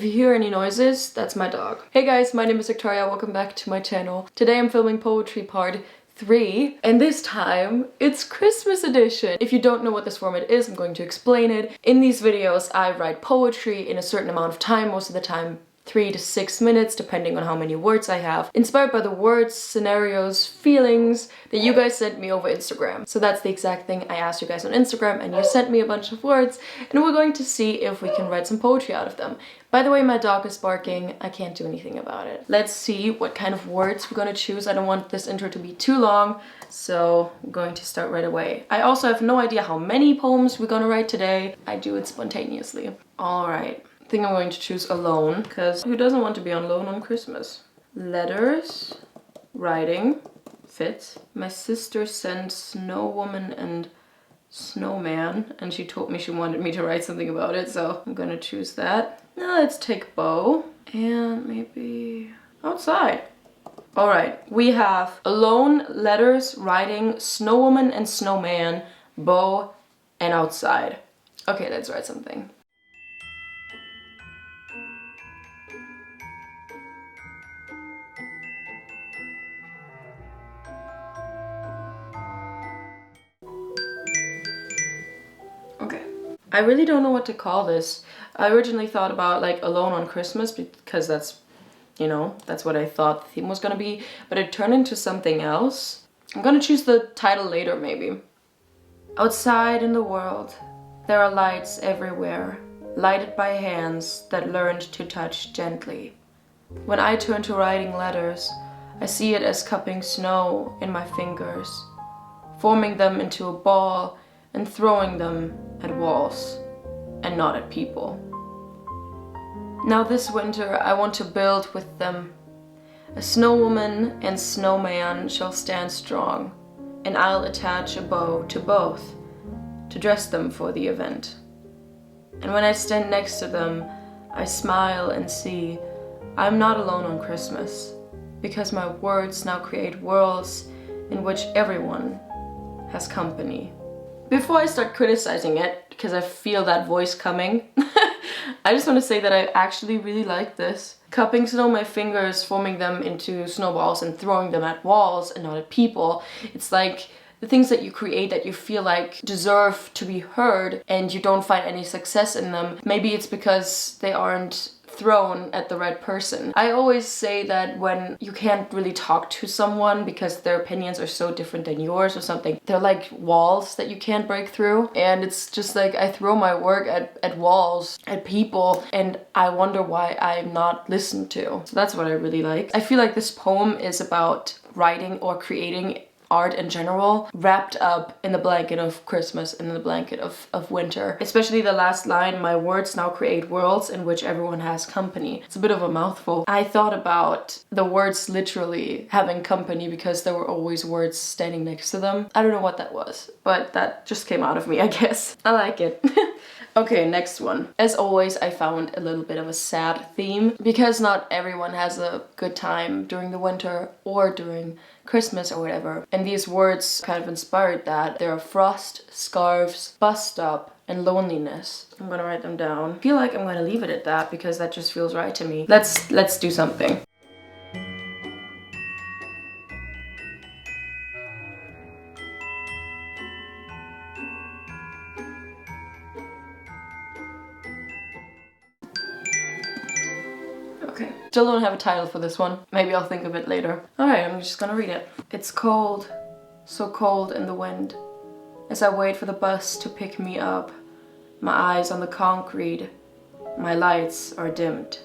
If you hear any noises, that's my dog. Hey guys, my name is Victoria, welcome back to my channel. Today I'm filming poetry part 3, and this time it's Christmas edition. If you don't know what this format is, I'm going to explain it. In these videos I write poetry in a certain amount of time, most of the time 3 to 6 minutes, depending on how many words I have, inspired by the words, scenarios, feelings that you guys sent me over Instagram. So that's the exact thing I asked you guys on Instagram, and you sent me a bunch of words, and we're going to see if we can write some poetry out of them. By the way, my dog is barking. I can't do anything about it. Let's see what kind of words we're gonna choose. I don't want this intro to be too long, so I'm going to start right away. I also have no idea how many poems we're gonna write today. I do it spontaneously. All right. I think I'm going to choose alone, because who doesn't want to be alone on Christmas? Letters, writing, fits. My sister sent Snow Woman and Snowman, and she told me she wanted me to write something about it, so I'm gonna choose that. Now let's take bow, and maybe outside. All right, we have alone, letters, writing, Snow Woman and Snowman, bow, and outside. Okay, let's write something. I really don't know what to call this. I originally thought about like Alone on Christmas because that's, you know, that's what I thought the theme was gonna be, but it turned into something else. I'm gonna choose the title later maybe. Outside in the world, there are lights everywhere, lighted by hands that learned to touch gently. When I turn to writing letters, I see it as cupping snow in my fingers, forming them into a ball and throwing them at walls and not at people. Now this winter I want to build with them. A snow woman and snowman shall stand strong, and I'll attach a bow to both to dress them for the event. And when I stand next to them, I smile and see I'm not alone on Christmas, because my words now create worlds in which everyone has company. Before I start criticizing it, because I feel that voice coming, I just want to say that I actually really like this. Cupping snow in my fingers, forming them into snowballs and throwing them at walls and not at people. It's like the things that you create that you feel like deserve to be heard and you don't find any success in them. Maybe it's because they aren't thrown at the right person. I always say that when you can't really talk to someone because their opinions are so different than yours or something, they're like walls that you can't break through. And it's just like I throw my work at walls, at people, and I wonder why I'm not listened to. So that's what I really like. I feel like this poem is about writing or creating art in general, wrapped up in the blanket of Christmas and in the blanket of winter. Especially the last line, my words now create worlds in which everyone has company. It's a bit of a mouthful. I thought about the words literally having company because there were always words standing next to them. I don't know what that was, but that just came out of me, I guess. I like it. Okay, next one. As always, I found a little bit of a sad theme because not everyone has a good time during the winter or during Christmas or whatever. And these words kind of inspired that. There are frost, scarves, bus stop, and loneliness. I'm gonna write them down. I feel like I'm gonna leave it at that because that just feels right to me. Let's do something. Okay, still don't have a title for this one. Maybe I'll think of it later. Alright, I'm just gonna read it. It's cold, so cold in the wind. As I wait for the bus to pick me up, my eyes on the concrete, my lights are dimmed.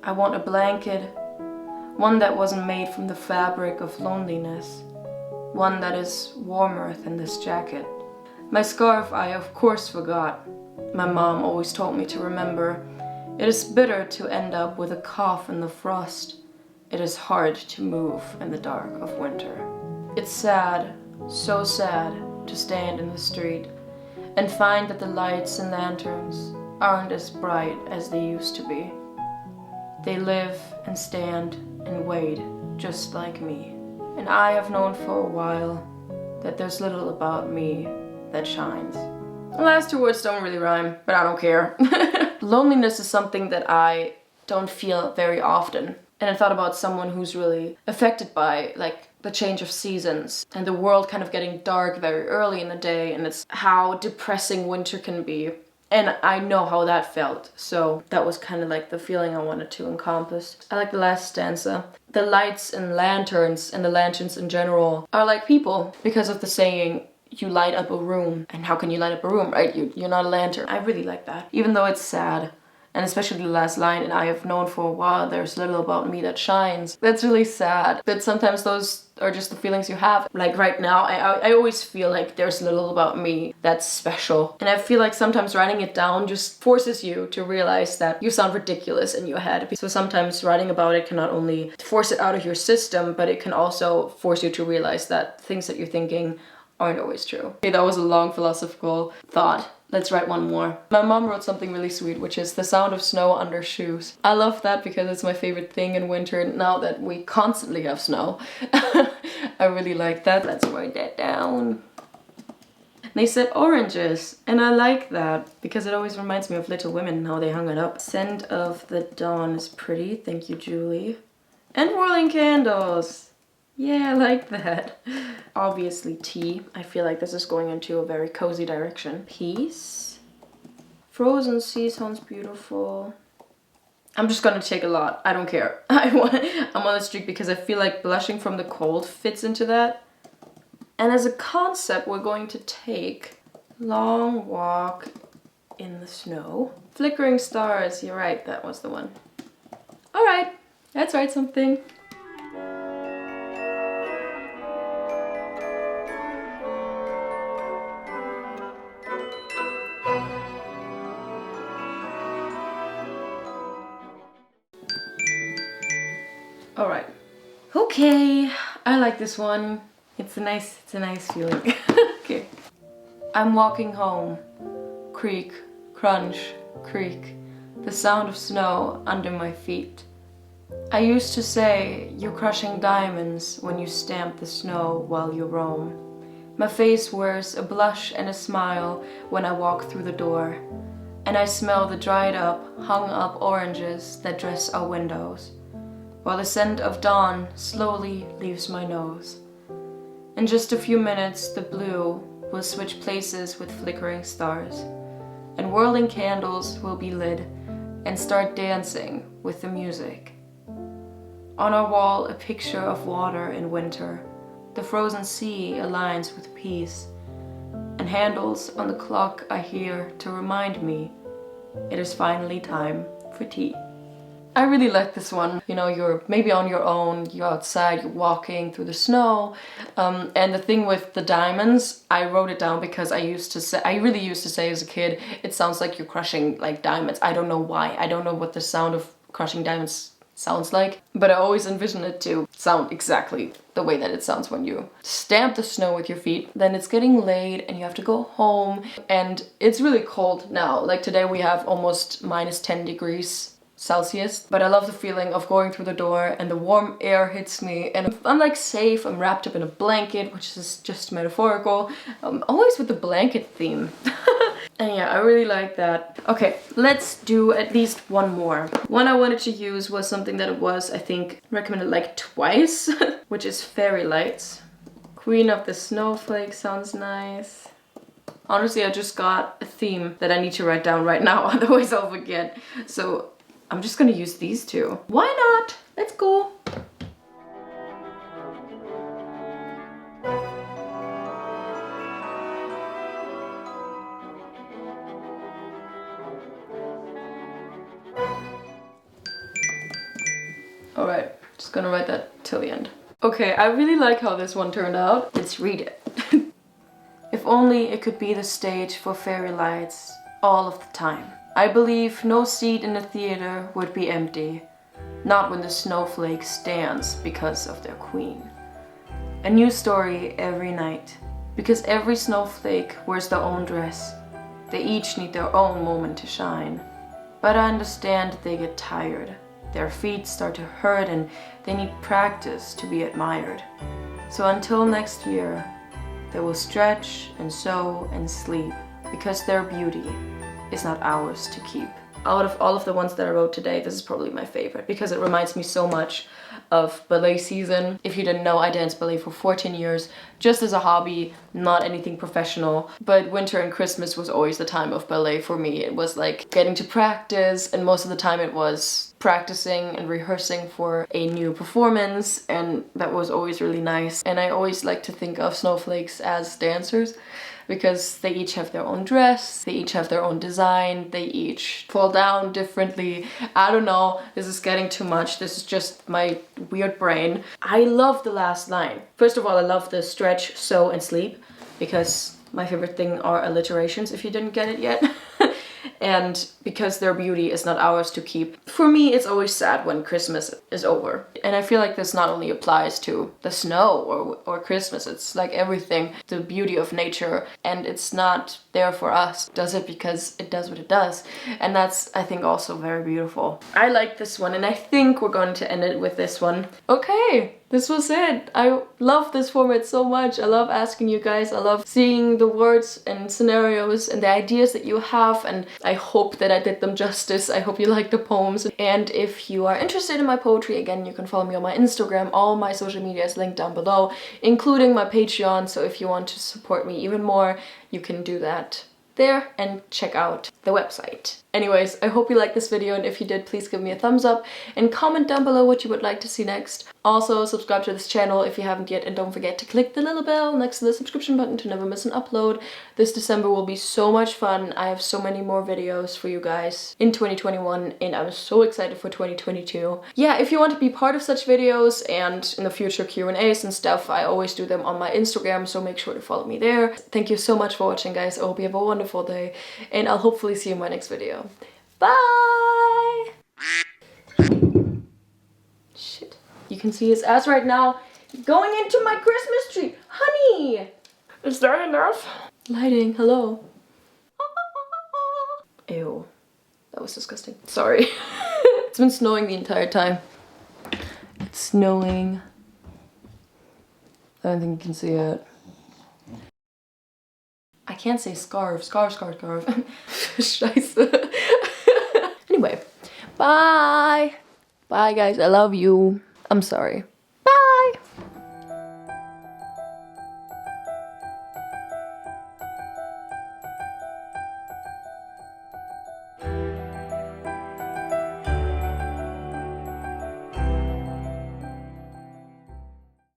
I want a blanket, one that wasn't made from the fabric of loneliness, one that is warmer than this jacket. My scarf I of course forgot. My mom always told me to remember. It is bitter to end up with a cough in the frost. It is hard to move in the dark of winter. It's sad, so sad, to stand in the street and find that the lights and lanterns aren't as bright as they used to be. They live and stand and wait just like me. And I have known for a while that there's little about me that shines. The last two words don't really rhyme, but I don't care. loneliness is something that I don't feel very often. And I thought about someone who's really affected by like the change of seasons and the world kind of getting dark very early in the day, and it's how depressing winter can be. And I know how that felt, so that was kind of like the feeling I wanted to encompass. I like the last stanza. The lights and the lanterns in general are like people because of the saying, you light up a room. And how can you light up a room, right? You're not a lantern. I really like that, even though it's sad. And especially the last line, and I have known for a while there's little about me that shines. That's really sad, but sometimes those are just the feelings you have. Like right now, I always feel like there's little about me that's special. And I feel like sometimes writing it down just forces you to realize that you sound ridiculous in your head. So sometimes writing about it can not only force it out of your system, but it can also force you to realize that things that you're thinking aren't always true. Okay, that was a long philosophical thought. Let's write one more. My mom wrote something really sweet, which is the sound of snow under shoes. I love that because it's my favorite thing in winter now that we constantly have snow. I really like that. Let's write that down. They said oranges, and I like that because it always reminds me of Little Women and how they hung it up. Scent of the dawn is pretty. Thank you, Julie. And whirling candles. Yeah, I like that. Obviously tea. I feel like this is going into a very cozy direction. Peace. Frozen sea sounds beautiful. I'm just gonna take a lot. I don't care. I'm on the streak because I feel like blushing from the cold fits into that. And as a concept, we're going to take long walk in the snow. Flickering stars. You're right, that was the one. All right, let's write something. All right. Okay, I like this one. It's a nice feeling. Okay. I'm walking home. Creak, crunch, creak. The sound of snow under my feet. I used to say, you're crushing diamonds when you stamp the snow while you roam. My face wears a blush and a smile when I walk through the door. And I smell the dried up, hung up oranges that dress our windows, while the scent of dawn slowly leaves my nose. In just a few minutes, the blue will switch places with flickering stars, and whirling candles will be lit and start dancing with the music. On our wall, a picture of water in winter. The frozen sea aligns with peace, and handles on the clock I hear to remind me it is finally time for tea. I really like this one. You know, you're maybe on your own, you're outside, you're walking through the snow. And the thing with the diamonds, I wrote it down because I really used to say as a kid, it sounds like you're crushing like diamonds. I don't know why. I don't know what the sound of crushing diamonds sounds like, but I always envision it to sound exactly the way that it sounds when you stamp the snow with your feet. Then it's getting late and you have to go home, and it's really cold now. Like today we have almost -10 degrees Celsius, but I love the feeling of going through the door and the warm air hits me and I'm like safe. I'm wrapped up in a blanket, which is just metaphorical. Always with the blanket theme. And yeah, I really like that. Okay, let's do at least one more. One I wanted to use was something that was, I think, recommended like twice, which is fairy lights. Queen of the Snowflake sounds nice. Honestly, I just got a theme that I need to write down right now, otherwise I'll forget. So I'm just gonna use these two. Why not? Let's go. All right, just gonna write that till the end. Okay, I really like how this one turned out. Let's read it. If only it could be the stage for fairy lights all of the time. I believe no seat in the theater would be empty, not when the snowflakes dance because of their queen. A new story every night, because every snowflake wears their own dress. They each need their own moment to shine. But I understand they get tired. Their feet start to hurt and they need practice to be admired. So until next year, they will stretch and sew and sleep, because their beauty is not ours to keep. out of all of the ones that I wrote today, this is probably my favorite because it reminds me so much of ballet season. If you didn't know, I danced ballet for 14 years just as a hobby, not anything professional. But winter and Christmas was always the time of ballet for me. It was like getting to practice, and most of the time it was practicing and rehearsing for a new performance, and that was always really nice. And I always like to think of snowflakes as dancers, because they each have their own dress, they each have their own design, they each fall down differently. I don't know, this is getting too much. This is just my weird brain. I love the last line. First of all, I love the stretch, sew, and sleep, because my favorite thing are alliterations, if you didn't get it yet. And because their beauty is not ours to keep. For me, it's always sad when Christmas is over. And I feel like this not only applies to the snow or Christmas, it's like everything, the beauty of nature, and it's not there for us. It does it because it does what it does. And that's, I think, also very beautiful. I like this one, and I think we're going to end it with this one. Okay. This was it. I love this format so much. I love asking you guys. I love seeing the words and scenarios and the ideas that you have, and I hope that I did them justice. I hope you like the poems. And if you are interested in my poetry, again, you can follow me on my Instagram. All my social media is linked down below, including my Patreon. So if you want to support me even more, you can do that there and check out the website. Anyways, I hope you liked this video, and if you did, please give me a thumbs up and comment down below what you would like to see next. Also, subscribe to this channel if you haven't yet, and don't forget to click the little bell next to the subscription button to never miss an upload. This December will be so much fun. I have so many more videos for you guys in 2021, and I'm so excited for 2022. Yeah, if you want to be part of such videos and in the future Q&As and stuff, I always do them on my Instagram, so make sure to follow me there. Thank you so much for watching, guys. I hope you have a wonderful day, and I'll hopefully see you in my next video. Bye! Shit. You can see his ass right now going into my Christmas tree. Honey! Is that enough? Lighting, hello. Ew. That was disgusting. Sorry. It's been snowing the entire time. It's snowing. I don't think you can see it. I can't say scarf. Scarf. Scheiße. Anyway, bye. Bye, guys. I love you. I'm sorry.